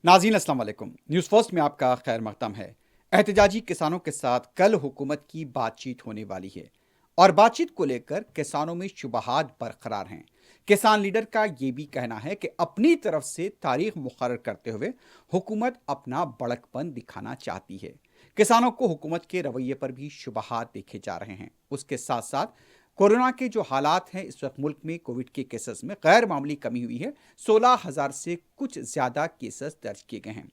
नाज़रीन अस्सलाम वालेकुम। न्यूज़ फर्स्ट में आपका खैर मकदम है। एहतजाजी किसानों के साथ कल हुकूमत की बातचीत होने वाली है और बातचीत को लेकर किसानों में शुबहात बरकरार हैं। किसान लीडर का यह भी कहना है कि अपनी तरफ से तारीख मुकर्रर करते हुए हुकूमत अपना बड़कपन दिखाना चाहती है। किसानों को हुकूमत के रवैये पर भी शुबहात देखे जा रहे हैं। उसके साथ साथ कोरोना के जो हालात हैं, इस वक्त मुल्क में कोविड के केसेस में गैर मामूली कमी हुई है। 16,000 से कुछ ज्यादा केसेस दर्ज किए गए हैं।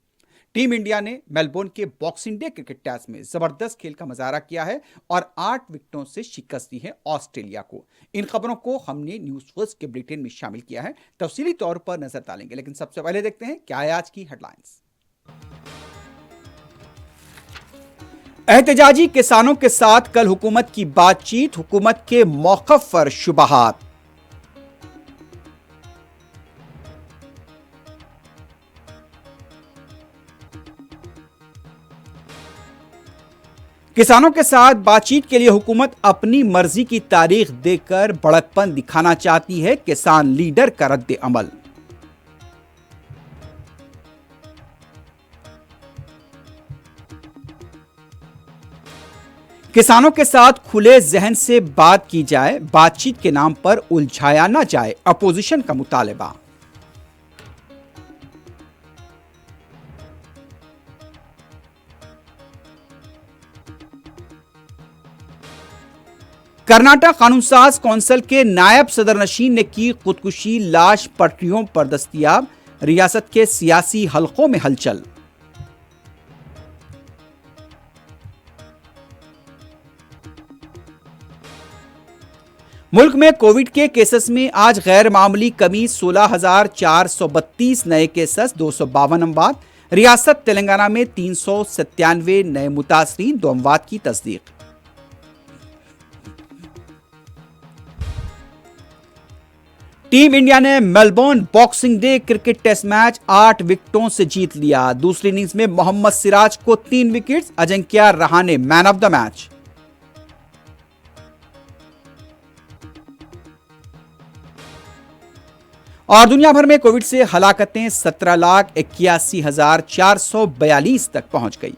टीम इंडिया ने मेलबोर्न के बॉक्सिंग डे क्रिकेट टेस्ट में जबरदस्त खेल का मुजाहरा किया है और 8 विकेटों से शिकस्त दी है ऑस्ट्रेलिया को। इन खबरों को हमने न्यूज फर्स्ट के बुलेटिन में शामिल किया है, तफसीली तौर पर नजर डालेंगे, लेकिन सबसे पहले देखते हैं क्या है आज की हेडलाइंस। एहतजाजी किसानों के साथ कल हुकूमत की बातचीत, हुकूमत के मौक़िफ़ पर शुबहात। किसानों के साथ बातचीत के लिए हुकूमत अपनी मर्जी की तारीख देकर बड़कपन दिखाना चाहती है, किसान लीडर का रद्द अमल। किसानों के साथ खुले जहन से बात की जाए, बातचीत के नाम पर उलझाया ना जाए, अपोजिशन का मुतालबा। कर्नाटक कानून साज कौंसिल के नायब सदर नशीन ने की खुदकुशी, लाश पटरियों पर दस्तयाब, रियासत के सियासी हलकों में हलचल। मुल्क में कोविड के केसेस में आज गैर मामूली कमी, 16,432 नए केसेस, 252 अमवात। रियासत तेलंगाना में 397 नए मुतासरीन, 2 अमवात की तस्दीक। टीम इंडिया ने Melbourne Boxing Day cricket test match 8 विकेटों से जीत लिया। दूसरी इनिंग्स में मोहम्मद सिराज को 3 wickets, Ajinkya Rahane man of the match. और दुनिया भर में कोविड से हलाकतें 17,81,442 तक पहुंच गई।